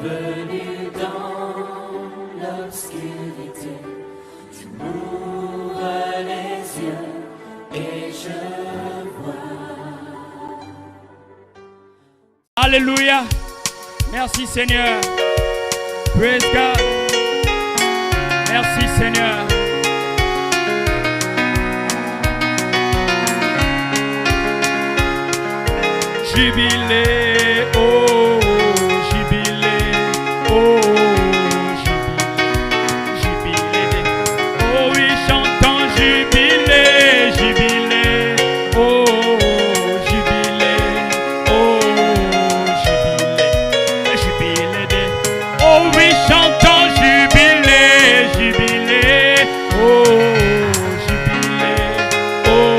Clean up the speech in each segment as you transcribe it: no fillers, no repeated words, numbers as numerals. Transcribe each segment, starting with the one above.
venu dans l'obscurité, tu m'ouvres les yeux et je vois. Alléluia. Merci Seigneur. Praise God. Merci Seigneur. Jubilé, oh, jubilé, oh, jubilé, jubilé. Oh oui, chantons jubilé, jubilé, oh, jubilé, oh, jubilé, jubilé. Oh oui, chantons jubilé, jubilé, oh, jubilé, oh,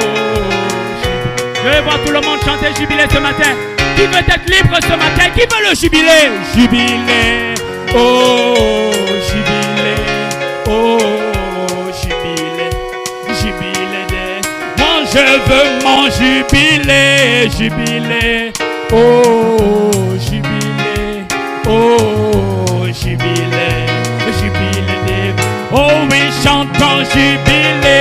jubilé. Je vais voir tout le monde chanter jubilé ce matin. Qui veut être libre ce matin? Qui veut le jubilé? Jubilé, oh, jubilé, oh, jubilé, jubilé. Moi je veux mon jubilé, jubilé, oh, jubilé, oh, jubilé, jubilé. Oh oui, chantons jubilé,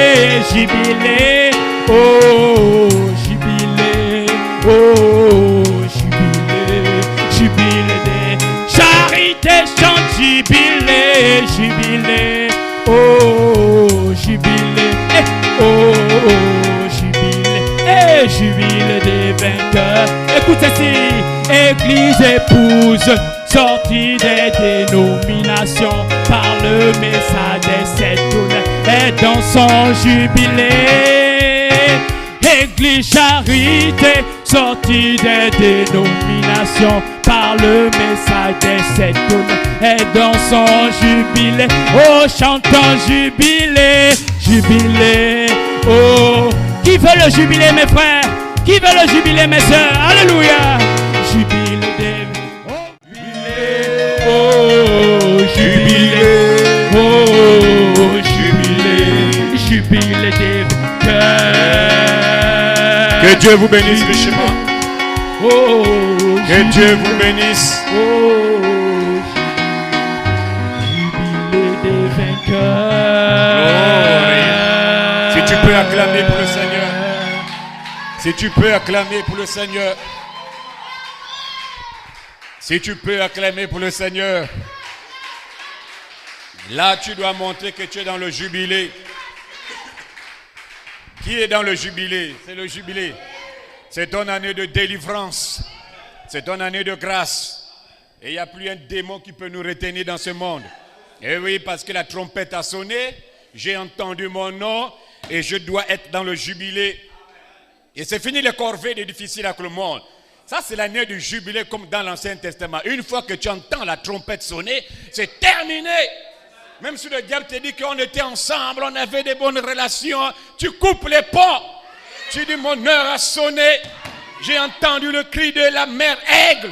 jubilé, oh, jubilé, oh, jubilé, jubilé. Charité chante jubilé, jubilé, oh, jubilé, oh, jubilé, jubilé des vainqueurs. Écoute ceci, Église épouse, sortie des dénominations, par le message des sept tonnes, et dans son jubilé. Église charité, sortie des dénominations, par le message des sept tonnes, et dans son jubilé. Oh, chantons jubilé, jubilé, oh. Qui veut le jubilé, mes frères? Qui veut le jubilé, mes sœurs? Alléluia. Jubilé des... Oh, jubilé, oh, jubilé, jubilé des cœurs. Que Dieu vous bénisse richement. Oh, que Dieu vous bénisse. Oh, jubilé des vainqueurs. Si tu peux acclamer pour le Seigneur. Si tu peux acclamer pour le Seigneur. Si tu peux acclamer pour le Seigneur. Là, tu dois montrer que tu es dans le jubilé. Qui est dans le jubilé? C'est le jubilé. C'est ton année de délivrance. C'est ton année de grâce. Et il n'y a plus un démon qui peut nous retenir dans ce monde. Et oui, parce que la trompette a sonné. J'ai entendu mon nom et je dois être dans le jubilé. Et c'est fini les corvées des difficiles avec le monde. Ça, c'est l'année du jubilé comme dans l'Ancien Testament. Une fois que tu entends la trompette sonner, c'est terminé. Même si le diable te dit qu'on était ensemble, on avait des bonnes relations, tu coupes les ponts. Tu dis, mon heure a sonné. J'ai entendu le cri de la mère aigle.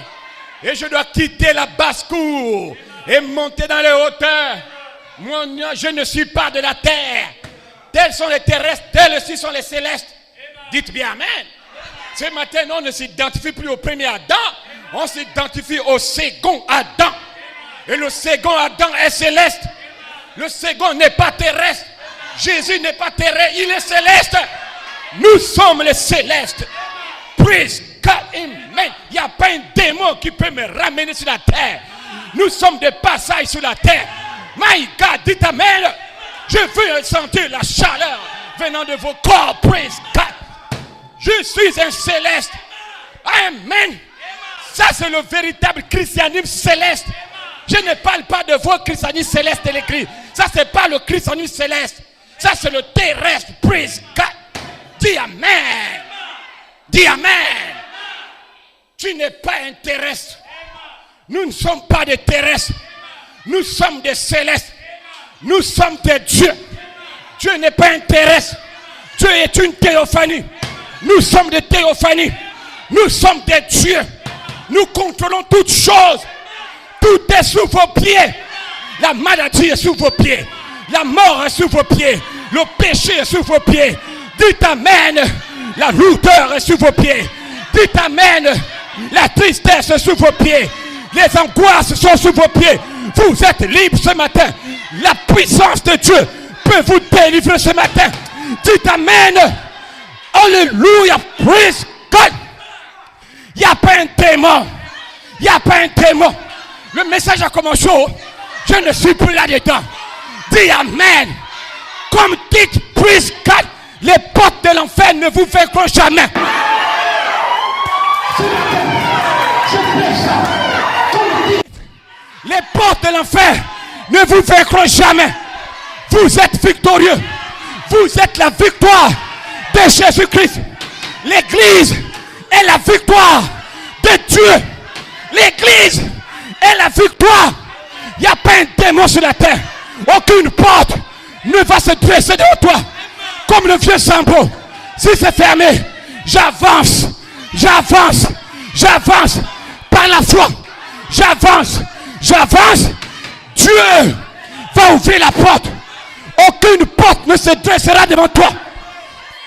Et je dois quitter la basse-cour et monter dans les hauteurs. Moi, je ne suis pas de la terre. Tels sont les terrestres, tels aussi sont les célestes. Dites bien amen. Ce matin, on ne s'identifie plus au premier Adam. On s'identifie au second Adam. Et le second Adam est céleste. Le second n'est pas terrestre. Jésus n'est pas terrestre, il est céleste. Nous sommes les célestes. Praise God, amen. Il n'y a pas un démon qui peut me ramener sur la terre. Nous sommes des passages sur la terre. My God, dites amen. Je veux sentir la chaleur venant de vos corps. Praise God. Je suis un céleste. Amen. Ça, c'est le véritable christianisme céleste. Je ne parle pas de votre christianisme céleste et l'écrit. Ça, c'est pas le christianisme céleste. Ça, c'est le terrestre. Praise God. Dis amen. Dis amen. Tu n'es pas un terrestre. Nous ne sommes pas des terrestres. Nous sommes des célestes. Nous sommes des dieux. Dieu n'est pas un terrestre. Dieu est une théophanie. Nous sommes des théophanies. Nous sommes des dieux. Nous contrôlons toutes choses. Tout est sous vos pieds. La maladie est sous vos pieds. La mort est sous vos pieds. Le péché est sous vos pieds. Dites amen. La lourdeur est sous vos pieds. Dites amen. La tristesse est sous vos pieds. Les angoisses sont sous vos pieds. Vous êtes libres ce matin. La puissance de Dieu peut vous délivrer ce matin. Dites Amen. Alléluia. Praise God. Il n'y a pas un démon. Il n'y a pas un démon. Le message a commencé. Je ne suis plus là-dedans. Dis Amen. Comme dit Praise God, les portes de l'enfer ne vous vaincront jamais. Les portes de l'enfer ne vous vaincront jamais. Vous êtes victorieux. Vous êtes la victoire de Jésus-Christ. L'église est la victoire de Dieu. L'église est la victoire. Il n'y a pas un démon sur la terre. Aucune porte ne va se dresser devant toi. Comme le vieux Sambo. Si c'est fermé, j'avance. J'avance. J'avance. Par la foi. J'avance. J'avance. Dieu va ouvrir la porte. Aucune porte ne se dressera devant toi.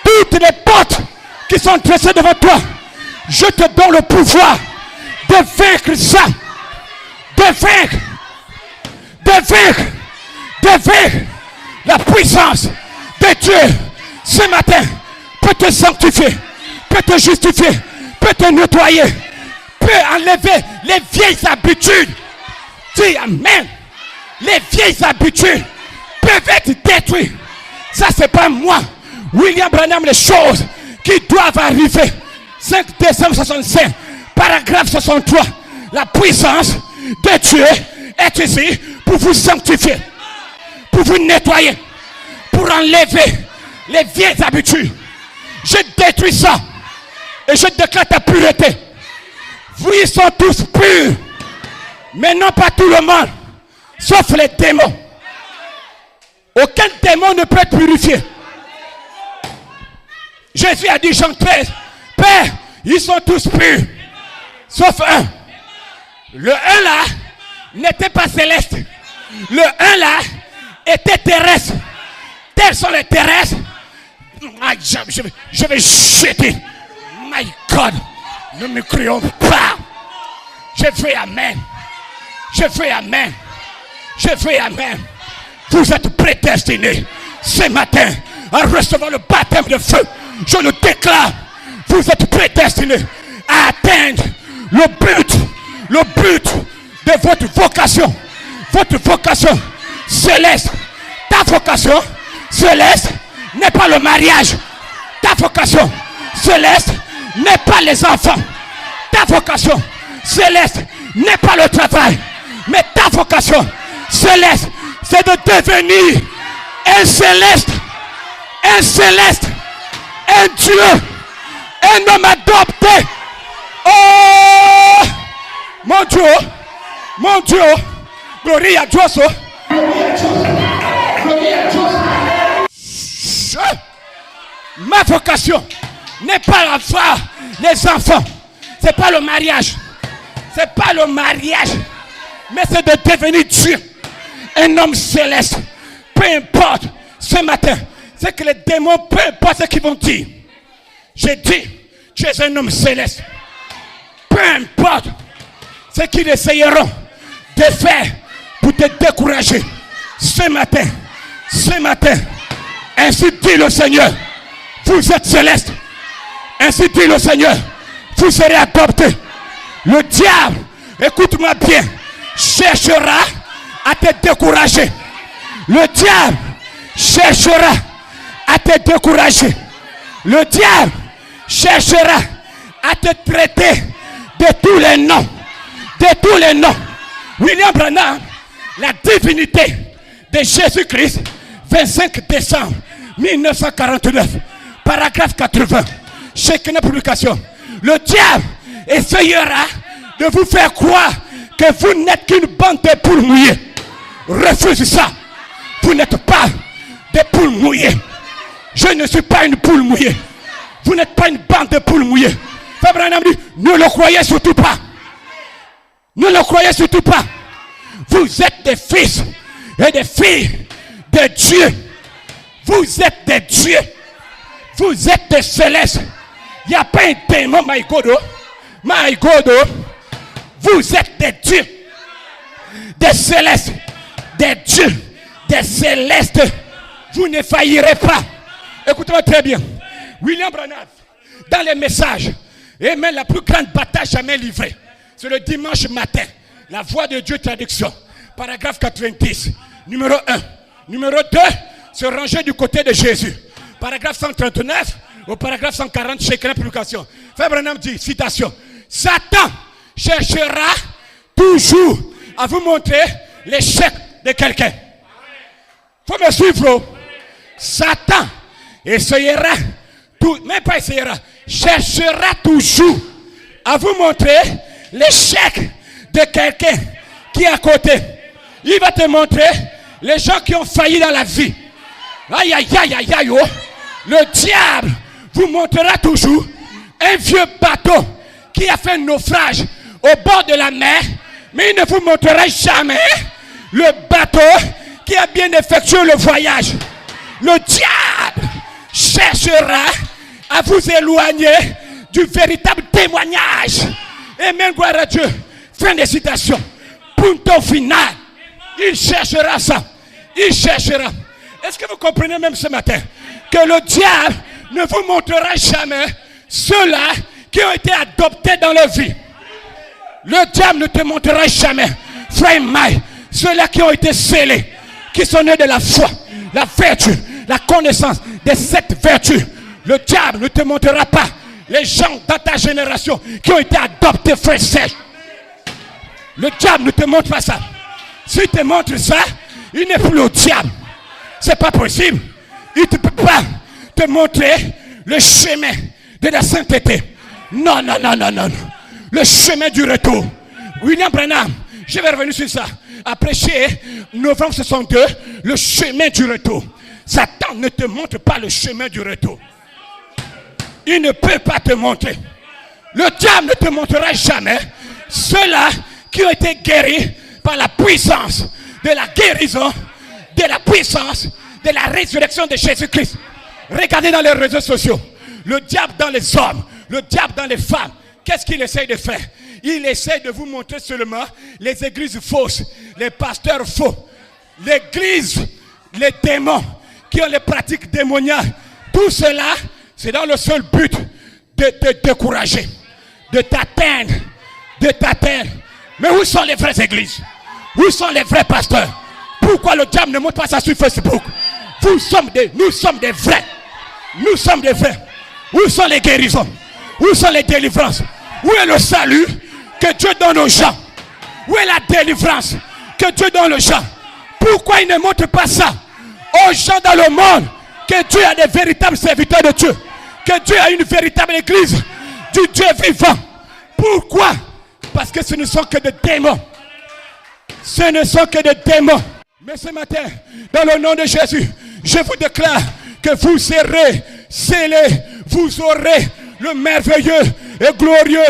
Toutes les portes qui sont dressées devant toi, je te donne le pouvoir de vaincre ça. De vaincre. De vaincre. De vaincre. La puissance de Dieu ce matin peut te sanctifier, peut te justifier, peut te nettoyer, peut enlever les vieilles habitudes. Dis Amen. Les vieilles habitudes peuvent être détruites. Ça, c'est pas moi, William Branham, les choses qui doivent arriver. 5 décembre 65, paragraphe 63. La puissance de Dieu est ici pour vous sanctifier, pour vous nettoyer, pour enlever les vieilles habitudes. Je détruis ça et je déclare ta pureté. Vous, ils sont tous purs, mais non pas tout le monde, sauf les démons. Aucun démon ne peut être purifié. Jésus a dit, Jean 13, Père, ils sont tous purs, sauf un. Le un là n'était pas céleste. Le un là était terrestre. Tels sont les terrestres. Je vais jeter. My God, ne me crions pas. Je fais Amen. Je fais Amen. Je fais Amen. Vous êtes prédestinés ce matin à recevoir le baptême de feu. Je le déclare. Vous êtes prédestinés à atteindre le but de votre vocation. Votre vocation céleste. Ta vocation céleste n'est pas le mariage. Ta vocation céleste n'est pas les enfants. Ta vocation céleste n'est pas le travail. Mais ta vocation céleste, c'est de devenir un céleste, un Dieu, un homme adopté. Oh, mon Dieu, gloria a Dios. Ma vocation n'est pas avoir les enfants. C'est pas le mariage. C'est pas le mariage. Mais c'est de devenir Dieu. Un homme céleste. Peu importe ce matin. C'est que les démons, peu importe ce qu'ils vont dire. J'ai dit, tu es un homme céleste. Peu importe ce qu'ils essayeront de faire pour te décourager. Ce matin, ainsi dit le Seigneur, vous êtes céleste. Ainsi dit le Seigneur, vous serez adoptés. Le diable, écoute-moi bien, cherchera à te décourager. Le diable cherchera à te décourager. Le diable cherchera à te traiter de tous les noms. De tous les noms. William Branham, la divinité de Jésus-Christ, 25 décembre 1949, paragraphe 80, chacune publication. Le diable essayera de vous faire croire que vous n'êtes qu'une bande de poules mouillées. Refuse ça. Vous n'êtes pas des poules mouillées. Je ne suis pas une poule mouillée. Vous n'êtes pas une bande de poules mouillées. Abraham dit, ne le croyez surtout pas. Ne le croyez surtout pas. Vous êtes des fils et des filles de Dieu. Vous êtes des dieux. Vous êtes des célestes. Il n'y a pas un démon, my God. My God. Vous êtes des dieux. Des célestes. Des dieux. Des célestes. Vous ne faillirez pas. Écoutez-moi très bien. William Branham, dans les messages, et même la plus grande bataille jamais livrée, c'est le dimanche matin. La voix de Dieu, traduction. Paragraphe 90. Numéro 1. Numéro 2. Se ranger du côté de Jésus. Paragraphe 139 au paragraphe 140 chez Créer Publication. Frère Branham dit, citation, Satan cherchera toujours à vous montrer l'échec de quelqu'un. Faut me suivre. Satan essayera, même pas essayera, cherchera toujours à vous montrer l'échec de quelqu'un qui est à côté. Il va te montrer les gens qui ont failli dans la vie. Aïe, aïe, aïe, aïe, aïe, oh. Le diable vous montrera toujours un vieux bateau qui a fait un naufrage au bord de la mer, mais il ne vous montrera jamais le bateau qui a bien effectué le voyage. Le diable cherchera à vous éloigner du véritable témoignage. Amen, gloire à Dieu. Fin de citation. Punto final. Il cherchera ça. Il cherchera. Est-ce que vous comprenez même ce matin que le diable ne vous montrera jamais ceux-là qui ont été adoptés dans leur vie? Le diable ne te montrera jamais, frère Maï, ceux-là qui ont été scellés, qui sont nés de la foi, la vertu, la connaissance de cette vertu. Le diable ne te montrera pas les gens dans ta génération qui ont été adoptés, frère Serge. Le diable ne te montre pas ça. S'il te montre ça, il n'est plus le diable. C'est pas possible. Il ne peut pas te montrer le chemin de la sainteté. Non, non, non, non, non. Le chemin du retour. William Branham, je vais revenir sur ça, a prêché novembre 62, le chemin du retour. Satan ne te montre pas le chemin du retour. Il ne peut pas te montrer. Le diable ne te montrera jamais ceux-là qui ont été guéris par la puissance de la guérison, de la puissance de la résurrection de Jésus-Christ. Regardez dans les réseaux sociaux, le diable dans les hommes, le diable dans les femmes. Qu'est-ce qu'il essaie de faire? Il essaie de vous montrer seulement les églises fausses, les pasteurs faux, l'église, les démons qui ont les pratiques démoniales. Tout cela, c'est dans le seul but de te décourager, de t'atteindre, de t'atteindre. Mais où sont les vraies églises? Où sont les vrais pasteurs? Pourquoi le diable ne montre pas ça sur Facebook? Nous sommes des vrais. Nous sommes des vrais. Où sont les guérisons? Où sont les délivrances? Où est le salut que Dieu donne aux gens? Où est la délivrance que Dieu donne aux gens? Pourquoi il ne montre pas ça aux gens dans le monde? Que Dieu a des véritables serviteurs de Dieu. Que Dieu a une véritable église du Dieu vivant. Pourquoi? Parce que ce ne sont que des démons. Ce ne sont que des démons. Mais ce matin, dans le nom de Jésus, je vous déclare que vous serez scellés. Vous aurez le merveilleux et glorieux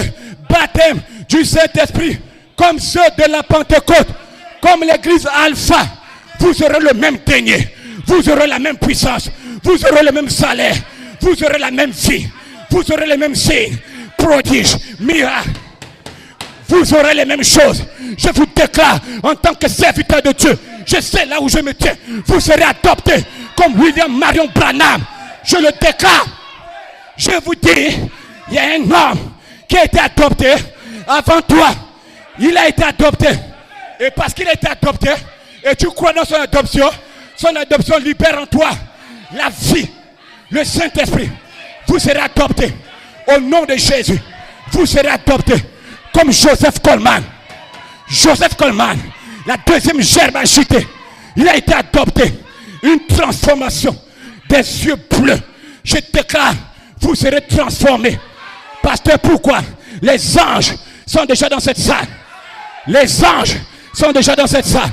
baptême du Saint-Esprit, comme ceux de la Pentecôte, comme l'église Alpha. Vous aurez le même denier, vous aurez la même puissance, vous aurez le même salaire, vous aurez la même vie, vous aurez les mêmes signes, prodiges, miracles. Vous aurez les mêmes choses. Je vous déclare en tant que serviteur de Dieu, je sais là où je me tiens. Vous serez adoptés comme William Marion Branham. Je le déclare. Je vous dis, il y a un homme qui a été adopté avant toi. Il a été adopté. Et parce qu'il a été adopté, et tu crois dans son adoption libère en toi la vie, le Saint-Esprit. Vous serez adoptés au nom de Jésus. Vous serez adoptés comme Joseph Coleman. Joseph Coleman, la deuxième gerbe agitée. Il a été adopté. Une transformation des yeux bleus. Je déclare, vous serez transformés. Pasteur, pourquoi? Les anges sont déjà dans cette salle. Les anges sont déjà dans cette salle.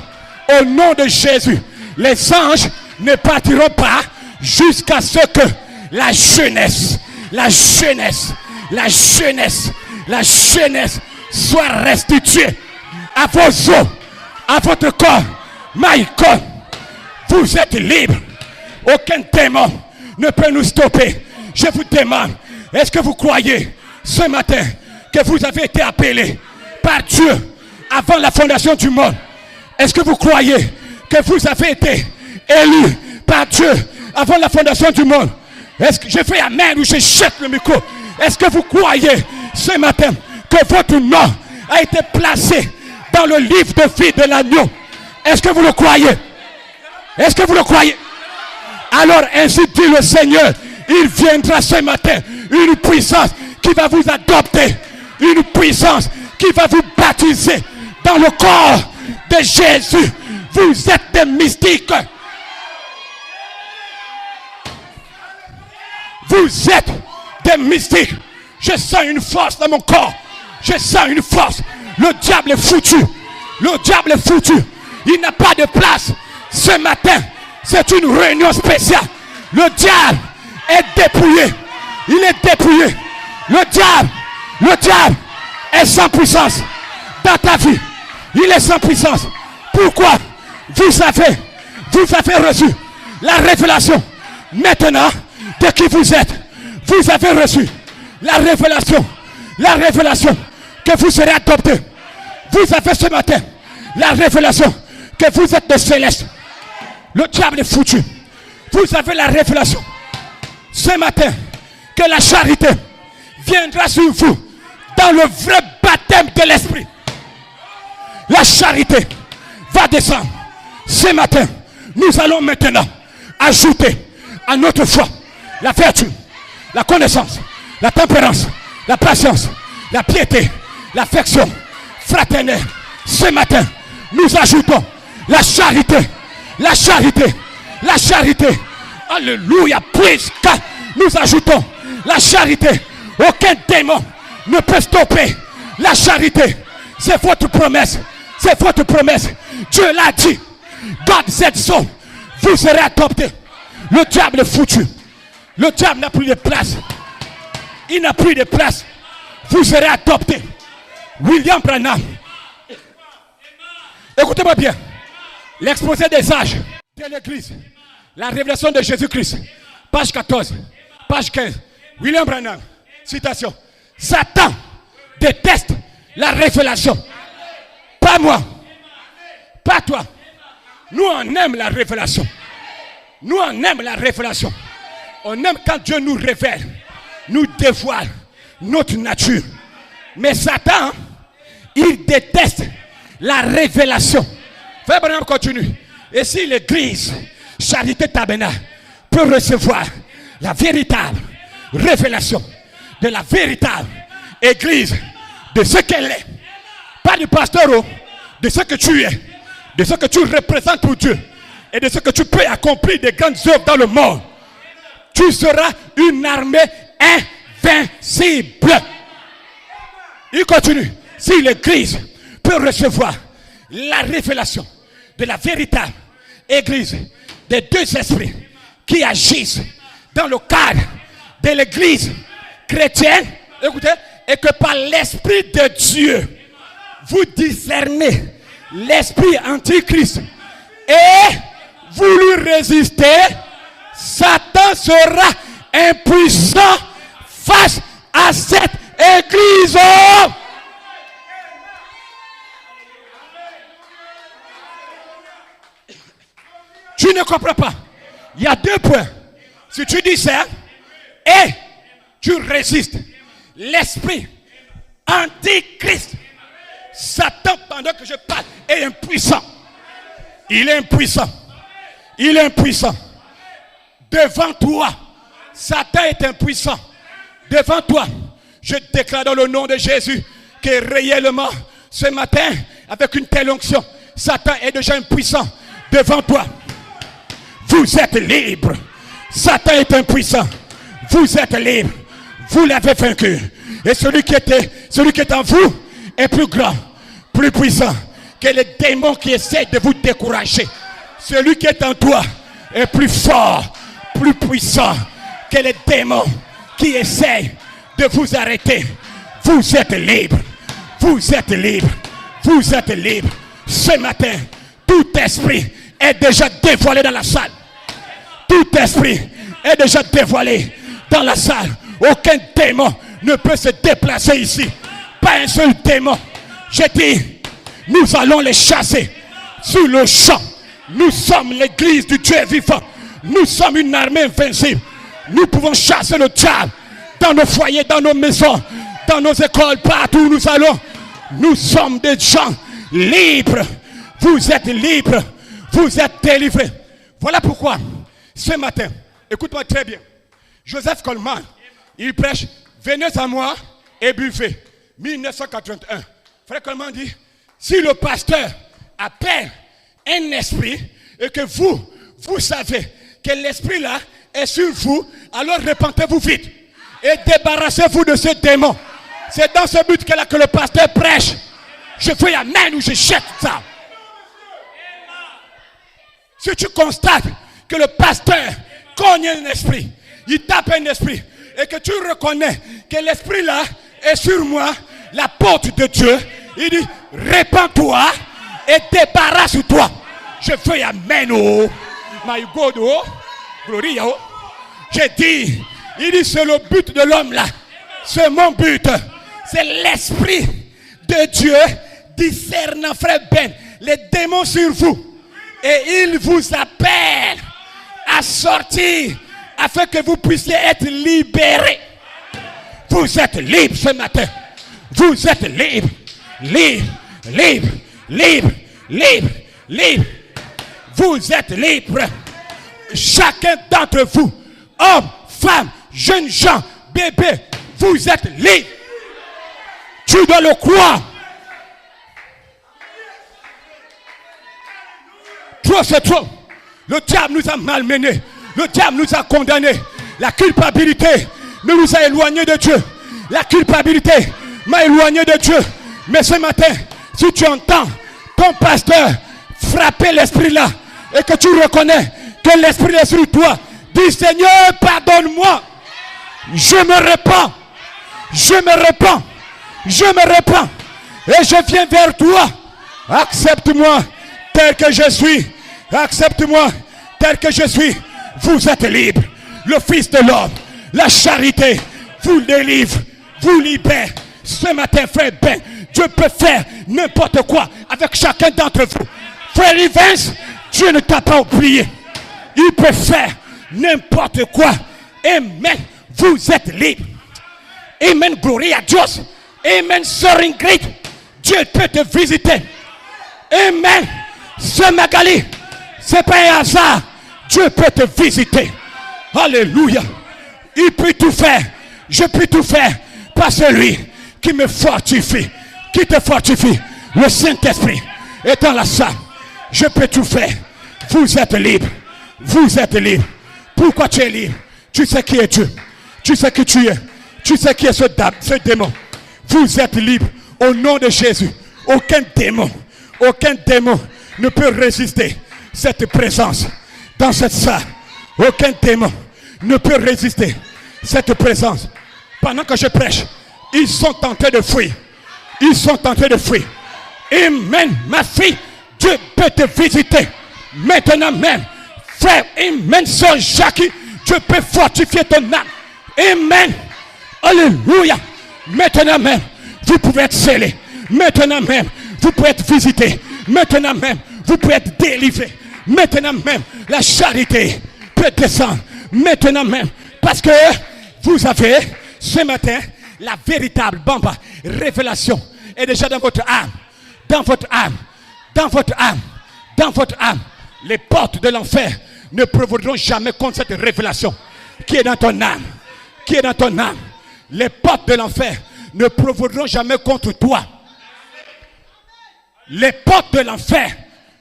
Au nom de Jésus, les anges ne partiront pas jusqu'à ce que la jeunesse soit restituée à vos os, à votre corps. My God, vous êtes libres. Aucun démon ne peut nous stopper. Je vous demande, est-ce que vous croyez ce matin que vous avez été appelés par Dieu avant la fondation du monde. Est-ce que vous croyez que vous avez été élu par Dieu avant la fondation du monde? Est-ce que je fais amen ou je jette le micro? Est-ce que vous croyez ce matin que votre nom a été placé dans le livre de vie de l'agneau? Est-ce que vous le croyez? Est-ce que vous le croyez? Alors ainsi dit le Seigneur, il viendra ce matin une puissance qui va vous adopter, une puissance qui va vous baptiser dans le corps de Jésus. Vous êtes des mystiques. Vous êtes des mystiques. Je sens une force dans mon corps. Je sens une force. Le diable est foutu. Le diable est foutu. Il n'a pas de place. Ce matin, c'est une réunion spéciale. Le diable est dépouillé. Il est dépouillé. Le diable est sans puissance dans ta vie. Il est sans puissance. Pourquoi? Vous avez reçu la révélation. Maintenant, de qui vous êtes, vous avez reçu la révélation que vous serez adopté. Vous avez ce matin la révélation que vous êtes des célestes. Le diable est foutu. Vous avez la révélation ce matin que la charité viendra sur vous dans le vrai baptême de l'esprit. La charité va descendre. Ce matin, nous allons maintenant ajouter à notre foi la vertu, la connaissance, la tempérance, la patience, la piété, l'affection fraternelle. Ce matin, nous ajoutons la charité, la charité, la charité. Alléluia, puisque nous ajoutons la charité. Aucun démon ne peut stopper la charité. C'est votre promesse. C'est votre promesse. Dieu l'a dit. God said so. Vous serez adoptés. Le diable est foutu. Le diable n'a plus de place. Il n'a plus de place. Vous serez adoptés. William Branham. Écoutez-moi bien. L'exposé des âges de l'Église. La révélation de Jésus-Christ. Page 14. Page 15. William Branham. Citation. Satan déteste la révélation. Pas moi. Pas toi. Nous on aime la révélation. Nous on aime la révélation. On aime quand Dieu nous révèle, nous dévoile notre nature. Mais Satan, il déteste la révélation. Frère Branham continue. Et si l'église Charité Tabernacle peut recevoir la véritable révélation de la véritable église, de ce qu'elle est, pas du pasteur, de ce que tu es, de ce que tu représentes pour Dieu et de ce que tu peux accomplir des grandes œuvres dans le monde, tu seras une armée invincible. Il continue. Si l'église peut recevoir la révélation de la véritable église des deux esprits qui agissent dans le cadre de l'église chrétienne, écoutez, et que par l'esprit de Dieu, vous discernez l'esprit antichrist et vous lui résistez, Satan sera impuissant face à cette église. Tu ne comprends pas. Il y a deux points. Si tu dis ça et tu résistes l'esprit antichrist, Satan, pendant que je parle, est impuissant. Il est impuissant. Il est impuissant. Devant toi, Satan est impuissant. Devant toi, je déclare dans le nom de Jésus que réellement, ce matin, avec une telle onction, Satan est déjà impuissant. Devant toi, vous êtes libre. Satan est impuissant. Vous êtes libre. Vous l'avez vaincu. Et celui qui est en vous est plus grand, plus puissant que les démons qui essaient de vous décourager. Celui qui est en toi est plus fort, plus puissant que les démons qui essayent de vous arrêter. Vous êtes libre. Vous êtes libre. Vous êtes libre. Ce matin, tout esprit est déjà dévoilé dans la salle. Tout esprit est déjà dévoilé dans la salle. Aucun démon ne peut se déplacer ici. Pas un seul démon. J'ai dit, nous allons les chasser sur le champ. Nous sommes l'église du Dieu vivant. Nous sommes une armée invincible. Nous pouvons chasser le diable dans nos foyers, dans nos maisons, dans nos écoles, partout où nous allons. Nous sommes des gens libres. Vous êtes libres. Vous êtes délivrés. Voilà pourquoi, ce matin, écoute-moi très bien. Joseph Coleman, il prêche, venez à moi et buvez. 1981. Frère Coleman dit, si le pasteur appelle un esprit et que vous savez que l'esprit là est sur vous, alors repentez-vous vite et débarrassez-vous de ce démon. C'est dans ce but que le pasteur prêche. Je fais amen ou je jette ça. Si tu constates que le pasteur cogne un esprit, il tape un esprit, et que tu reconnais que l'esprit là est sur moi, l'apôtre de Dieu, il dit, répands-toi et débarrasse-toi. Je fais amen, oh, my God, oh, gloria, oh. J'ai dit, il dit, c'est le but de l'homme là. C'est mon but. C'est l'esprit de Dieu discernant, frère Ben, les démons sur vous. Et il vous appelle à sortir afin que vous puissiez être libérés. Vous êtes libres ce matin. Vous êtes libres. Libres, libres, libres, libres, libres. Vous êtes libres. Chacun d'entre vous, hommes, femmes, jeunes gens, bébés, vous êtes libres. Tu dois le croire. Trop, c'est trop. Le diable nous a malmenés. Le diable nous a condamnés. La culpabilité nous a éloignés de Dieu. La culpabilité m'a éloigné de Dieu. Mais ce matin, si tu entends ton pasteur frapper l'esprit là et que tu reconnais que l'esprit est sur toi, dis Seigneur, pardonne-moi. Je me répands. Je me répands. Je me répands. Et je viens vers toi. Accepte-moi tel que je suis. Accepte-moi tel que je suis. Vous êtes libre. Le Fils de l'homme, la charité, vous délivre, vous libère. Ce matin, frère Ben, Dieu peut faire n'importe quoi avec chacun d'entre vous. Frère Evans, Dieu ne t'a pas oublié. Il peut faire n'importe quoi. Amen. Vous êtes libre. Amen. Gloire à Dieu. Amen. Sœur Ingrid, Dieu peut te visiter. Amen. Sœur Magali, c'est pas un hasard. Dieu peut te visiter. Alléluia. Il peut tout faire. Je peux tout faire par celui qui me fortifie. Qui te fortifie. Le Saint-Esprit est dans la salle. Je peux tout faire. Vous êtes libre. Vous êtes libre. Pourquoi tu es libre? Tu sais qui est Dieu. Tu sais qui tu es. Tu sais qui est ce démon. Vous êtes libre. Au nom de Jésus. Aucun démon ne peut résister cette présence dans cette salle. Aucun démon ne peut résister cette présence. Pendant que je prêche, ils sont en train de fuir. Ils sont en train de fuir. Amen. Ma fille, Dieu peut te visiter maintenant même. Frère, amen. Sœur Jackie, Dieu peut fortifier ton âme. Amen. Alléluia. Maintenant même, vous pouvez être scellé. Maintenant même, vous pouvez être visité. Maintenant même, vous pouvez être délivré. Maintenant même, la charité peut descendre. Maintenant même, parce que vous avez ce matin la véritable bamba révélation est déjà dans votre âme. Dans votre âme. Dans votre âme. Dans votre âme. Les portes de l'enfer ne prévaudront jamais contre cette révélation qui est dans ton âme. Qui est dans ton âme. Les portes de l'enfer ne prévaudront jamais contre toi. Les portes de l'enfer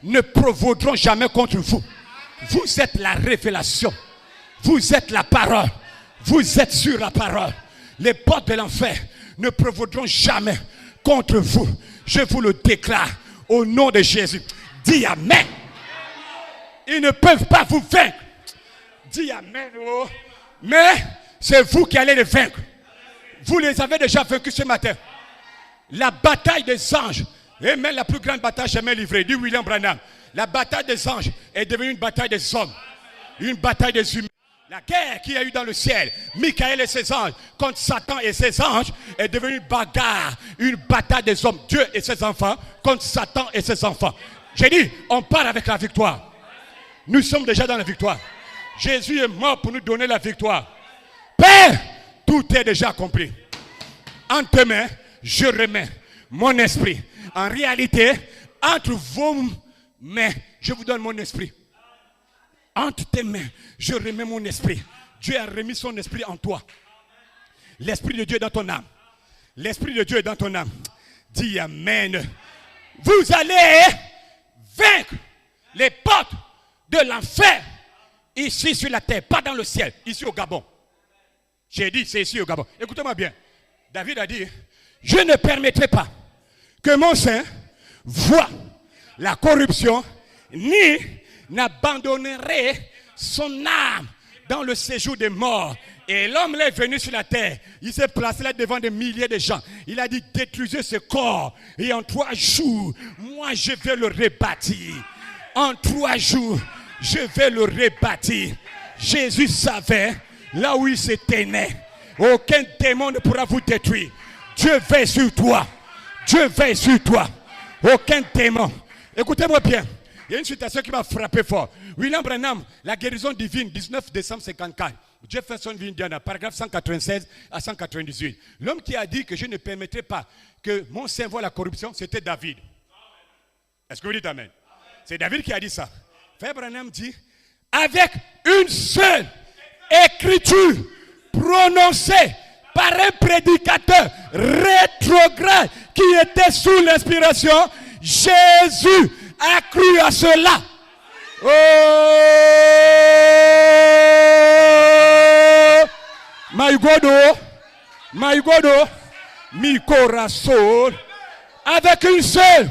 ne prévaudront jamais contre vous. Vous êtes la révélation. Vous êtes la parole. Vous êtes sur la parole. Les portes de l'enfer ne prévaudront jamais contre vous. Je vous le déclare au nom de Jésus. Dis amen. Ils ne peuvent pas vous vaincre. Dis amen. Oh. Mais c'est vous qui allez les vaincre. Vous les avez déjà vaincus ce matin. La bataille des anges est même la plus grande bataille jamais livrée, dit William Branham. La bataille des anges est devenue une bataille des hommes. Une bataille des humains. La guerre qu'il y a eu dans le ciel, Michael et ses anges, contre Satan et ses anges, est devenue une bagarre, une bataille des hommes, Dieu et ses enfants, contre Satan et ses enfants. J'ai dit, on part avec la victoire. Nous sommes déjà dans la victoire. Jésus est mort pour nous donner la victoire. Père, tout est déjà accompli. En tes mains, je remets mon esprit. En réalité, entre vos mains, je vous donne mon esprit. Entre tes mains, je remets mon esprit. Dieu a remis son esprit en toi. L'esprit de Dieu est dans ton âme. L'esprit de Dieu est dans ton âme. Dis Amen. Vous allez vaincre les portes de l'enfer ici sur la terre, pas dans le ciel, ici au Gabon. J'ai dit, c'est ici au Gabon. Écoutez-moi bien. David a dit, je ne permettrai pas que mon sein voie la corruption, ni n'abandonnerai son âme dans le séjour des morts. Et l'homme est venu sur la terre. Il s'est placé là devant des milliers de gens. Il a dit, détruisez ce corps. Et en 3 jours, moi je vais le rebâtir. En 3 jours, je vais le rebâtir. Jésus savait, là où il se tenait, aucun démon ne pourra vous détruire. Dieu veille sur toi. Dieu veille sur toi. Aucun démon. Écoutez-moi bien. Il y a une citation qui m'a frappé fort. William Branham, la guérison divine, 19 décembre 54. Jefferson, Indiana, paragraphe 196 à 198. L'homme qui a dit que je ne permettrai pas que mon sein voie la corruption, c'était David. Est-ce que vous dites Amen? C'est David qui a dit ça. Frère Branham dit, avec une seule écriture prononcée par un prédicateur rétrograde qui était sous l'inspiration, Jésus a cru à cela. Oh, my God, mi corazon, avec une seule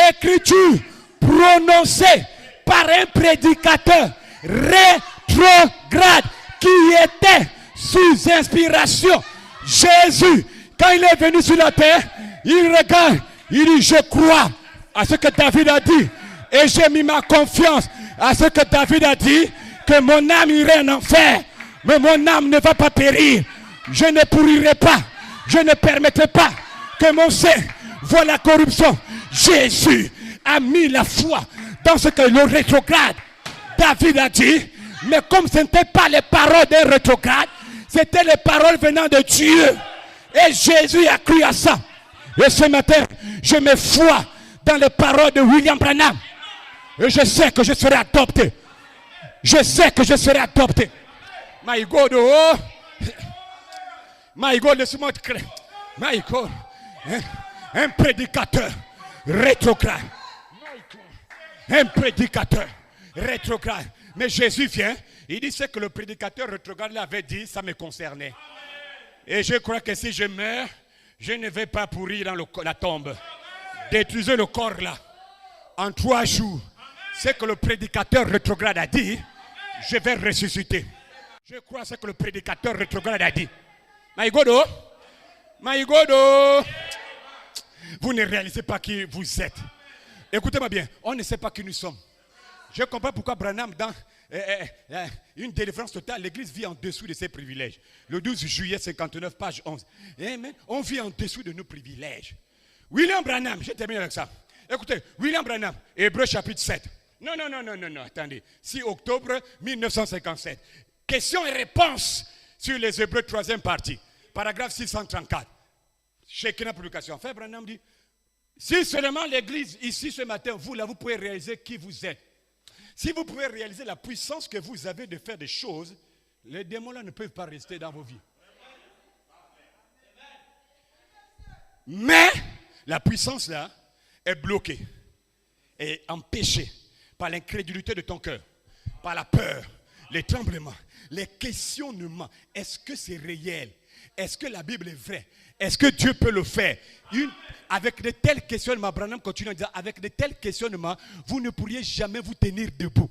écriture prononcée par un prédicateur rétrograde qui était sous inspiration. Jésus, quand il est venu sur la terre, il regarde, il dit, je crois à ce que David a dit. Et j'ai mis ma confiance à ce que David a dit, que mon âme irait en enfer, mais mon âme ne va pas périr. Je ne pourrirai pas, je ne permettrai pas que mon sein voie la corruption. Jésus a mis la foi dans ce que le rétrograde David a dit, mais comme ce n'était pas les paroles d'un rétrograde, c'était les paroles venant de Dieu. Et Jésus a cru à ça. Et ce matin, je mets foi dans les paroles de William Branham. Et je sais que je serai adopté. Je sais que je serai adopté. My God, oh. My God, laisse-moi te créer. My God. Un prédicateur rétrograde. Un prédicateur rétrograde. Mais Jésus vient, il dit ce que le prédicateur rétrograde avait dit, ça me concernait. Et je crois que si je meurs, je ne vais pas pourrir dans la tombe. Détruisez le corps là. En 3 jours, ce que le prédicateur rétrograde a dit, je vais ressusciter. Je crois à ce que le prédicateur rétrograde a dit. My God, oh. My God, oh. Vous ne réalisez pas qui vous êtes. Écoutez-moi bien, on ne sait pas qui nous sommes. Je comprends pourquoi Branham, dans une délivrance totale, l'Église vit en dessous de ses privilèges. Le 12 juillet 59, page 11. Amen. On vit en dessous de nos privilèges. William Branham, je termine avec ça. Écoutez, William Branham, Hébreux chapitre 7. Non, attendez. 6 octobre 1957. Questions et réponses sur les Hébreux, 3e partie. Paragraphe 634. Chacun publication. Frère Branham dit, si seulement l'Église ici ce matin, vous là, vous pouvez réaliser qui vous êtes. Si vous pouvez réaliser la puissance que vous avez de faire des choses, les démons là ne peuvent pas rester dans vos vies. Mais la puissance là est bloquée et empêchée par l'incrédulité de ton cœur, par la peur, les tremblements, les questionnements. Est-ce que c'est réel? Est-ce que la Bible est vraie? Est-ce que Dieu peut le faire? Avec de tels questionnements, Branham continue en disant, avec de tels questionnements, vous ne pourriez jamais vous tenir debout.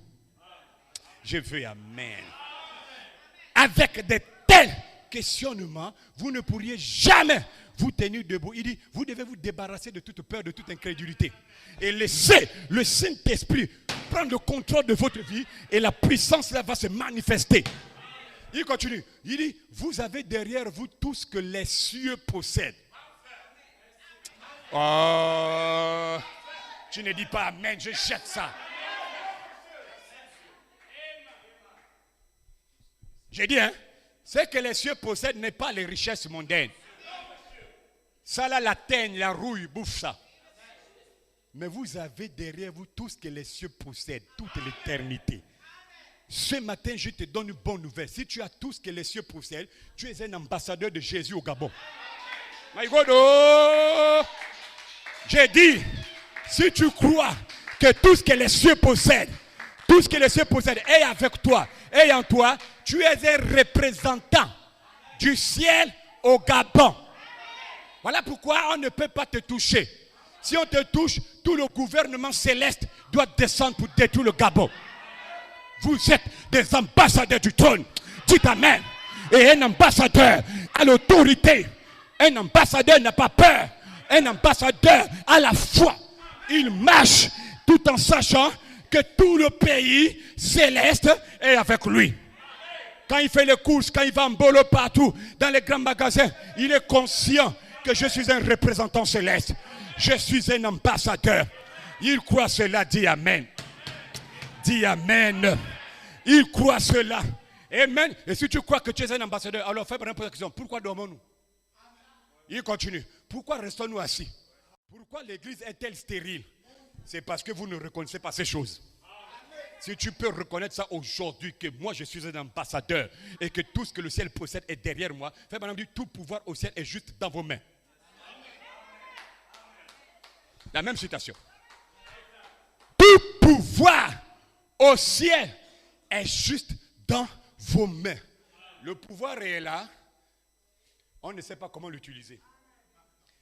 Je veux Amen. Avec de tels questionnements, vous ne pourriez jamais vous tenir debout. Il dit, vous devez vous débarrasser de toute peur, de toute incrédulité. Et laisser le Saint-Esprit prendre le contrôle de votre vie et la puissance là va se manifester. Il continue. Il dit, vous avez derrière vous tout ce que les cieux possèdent. Oh, tu ne dis pas amen, je jette ça. J'ai dit, hein, ce que les cieux possèdent n'est pas les richesses mondaines. Ça là, la teigne, la rouille, bouffe ça. Mais vous avez derrière vous tout ce que les cieux possèdent, toute l'éternité. Ce matin, je te donne une bonne nouvelle. Si tu as tout ce que les cieux possèdent, tu es un ambassadeur de Jésus au Gabon. My God, oh! J'ai dit, si tu crois que tout ce que les cieux possèdent, tout ce que les cieux possèdent est avec toi, est en toi, tu es un représentant du ciel au Gabon. Voilà pourquoi on ne peut pas te toucher. Si on te touche, tout le gouvernement céleste doit descendre pour détruire le Gabon. Vous êtes des ambassadeurs du trône. Dites amen. Et un ambassadeur a l'autorité. Un ambassadeur n'a pas peur. Un ambassadeur a la foi. Il marche tout en sachant que tout le pays céleste est avec lui. Quand il fait les courses, quand il va en bolo partout, dans les grands magasins, il est conscient que je suis un représentant céleste. Je suis un ambassadeur. Il croit cela, dit amen. Dis amen. Il croit cela. Amen. Et si tu crois que tu es un ambassadeur, alors fais une question. Pourquoi dormons-nous? Il continue. Pourquoi restons-nous assis? Pourquoi l'église est-elle stérile? C'est parce que vous ne reconnaissez pas ces choses. Si tu peux reconnaître ça aujourd'hui, que moi je suis un ambassadeur et que tout ce que le ciel possède est derrière moi, fais maintenant dire tout pouvoir au ciel est juste dans vos mains. La même citation. Tout pouvoir au ciel est juste dans vos mains. Le pouvoir est là. On ne sait pas comment l'utiliser.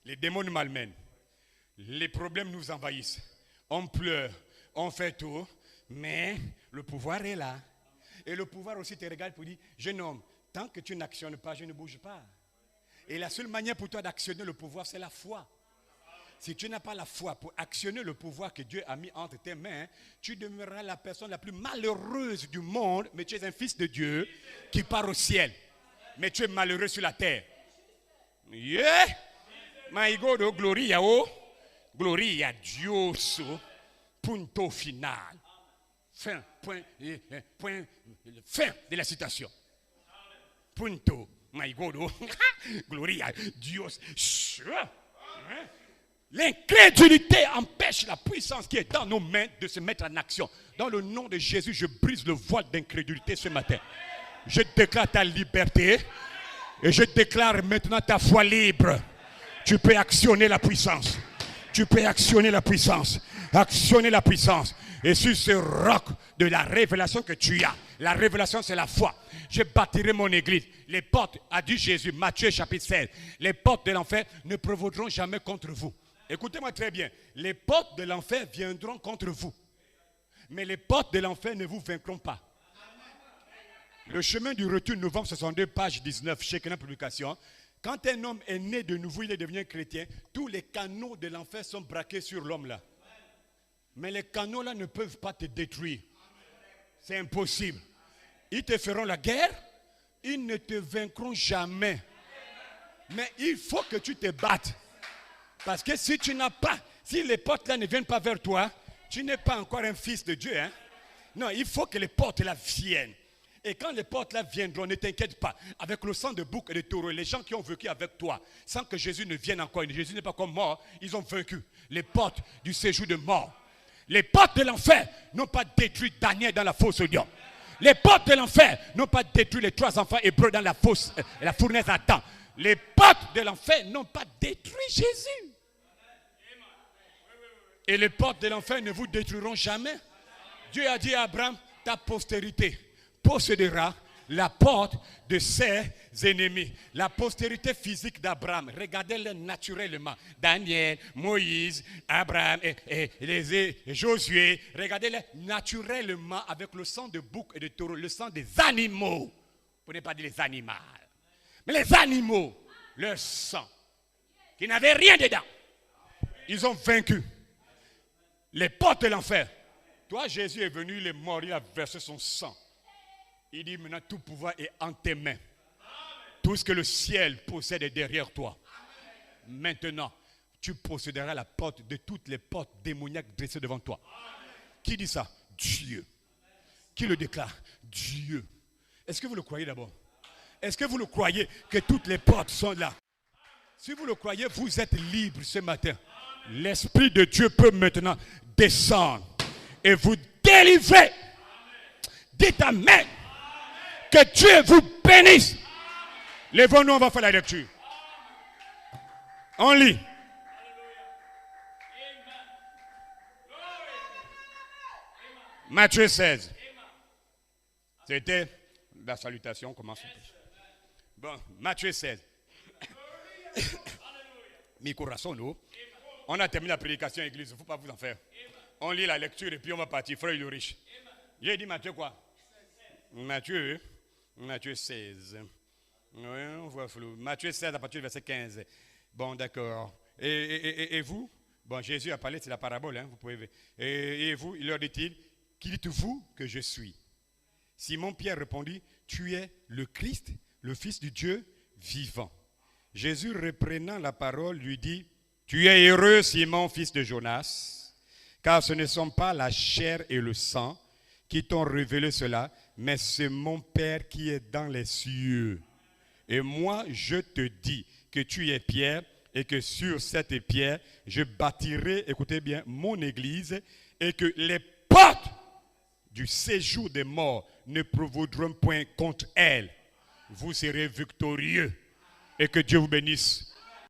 Les démons nous malmènent. Les problèmes nous envahissent. On pleure, on fait tout, mais le pouvoir est là. Et le pouvoir aussi te regarde pour dire, jeune homme, tant que tu n'actionnes pas, je ne bouge pas. Et la seule manière pour toi d'actionner le pouvoir, c'est la foi. Si tu n'as pas la foi pour actionner le pouvoir que Dieu a mis entre tes mains, tu demeureras la personne la plus malheureuse du monde, mais tu es un fils de Dieu qui part au ciel. Mais tu es malheureux sur la terre. Yeah! My God, oh, gloria, oh. Gloria a Dios. Punto final. Fin, point, fin de la citation. Punto. My God, oh. Gloria a Dios. L'incrédulité empêche la puissance qui est dans nos mains de se mettre en action. Dans le nom de Jésus, je brise le voile d'incrédulité ce matin. Je déclare ta liberté et je déclare maintenant ta foi libre. Tu peux actionner la puissance. Tu peux actionner la puissance. Actionner la puissance. Et sur ce roc de la révélation que tu as, la révélation c'est la foi. Je bâtirai mon église. Les portes, a dit Jésus, Matthieu chapitre 16, les portes de l'enfer ne prévaudront jamais contre vous. Écoutez-moi très bien. Les portes de l'enfer viendront contre vous. Mais les portes de l'enfer ne vous vaincront pas. Le chemin du retour, novembre 62, page 19, chez Kenan Publication. Quand un homme est né de nouveau, il est devenu un chrétien, tous les canaux de l'enfer sont braqués sur l'homme là. Mais les canaux là ne peuvent pas te détruire. C'est impossible. Ils te feront la guerre, ils ne te vaincront jamais. Mais il faut que tu te battes. Parce que si tu n'as pas, si les portes là ne viennent pas vers toi, tu n'es pas encore un fils de Dieu. Hein? Non, il faut que les portes là viennent. Et quand les portes là viendront, ne t'inquiète pas. Avec le sang de bouc et de taureau, les gens qui ont vécu avec toi, sans que Jésus ne vienne encore, Jésus n'est pas comme mort, ils ont vaincu les portes du séjour de mort. Les portes de l'enfer n'ont pas détruit Daniel dans la fosse au lion. Les portes de l'enfer n'ont pas détruit les 3 enfants hébreux dans la fosse, la fournaise à temps. Les portes de l'enfer n'ont pas détruit Jésus. Et les portes de l'enfer ne vous détruiront jamais. Dieu a dit à Abraham, ta postérité possédera la porte de ses ennemis. La postérité physique d'Abraham, regardez-le naturellement. Daniel, Moïse, Abraham, et Josué, regardez-le naturellement avec le sang de bouc et de taureau, le sang des animaux. Pour ne pas dire les animaux. Mais les animaux, leur sang, qui n'avaient rien dedans, ils ont vaincu les portes de l'enfer. Toi, Jésus est venu, il est mort, il a versé son sang. Il dit maintenant tout pouvoir est en tes mains. Tout ce que le ciel possède est derrière toi. Maintenant, tu posséderas la porte de toutes les portes démoniaques dressées devant toi. Qui dit ça? Dieu. Qui le déclare? Dieu. Est-ce que vous le croyez d'abord? Est-ce que vous le croyez que toutes les portes sont là? Si vous le croyez, vous êtes libre ce matin. L'Esprit de Dieu peut maintenant descendre et vous délivrer. Dites amen. Que Dieu vous bénisse. Lèvons-nous, on va faire la lecture. On lit. Matthieu 16. C'était la salutation. Comment ça? Bon, Matthieu 16. Mi corazon, nous. On a terminé la prédication à l'église, il ne faut pas vous en faire. On lit la lecture et puis on va partir. Frère le riche. J'ai dit Matthieu quoi? Matthieu 16. Oui, on voit flou. Matthieu 16 à partir du verset 15. Bon, d'accord. Et vous? Bon, Jésus a parlé, c'est la parabole, hein, vous pouvez. Et vous, il leur dit-il, qui dites-vous que je suis? Simon-Pierre répondit, tu es le Christ, le Fils du Dieu vivant. Jésus, reprenant la parole, lui dit, tu es heureux, Simon, fils de Jonas, car ce ne sont pas la chair et le sang qui t'ont révélé cela, mais c'est mon Père qui est dans les cieux. Et moi, je te dis que tu es Pierre, et que sur cette pierre, je bâtirai, écoutez bien, mon église, et que les portes du séjour des morts ne prévaudront point contre elle. Vous serez victorieux. Et que Dieu vous bénisse.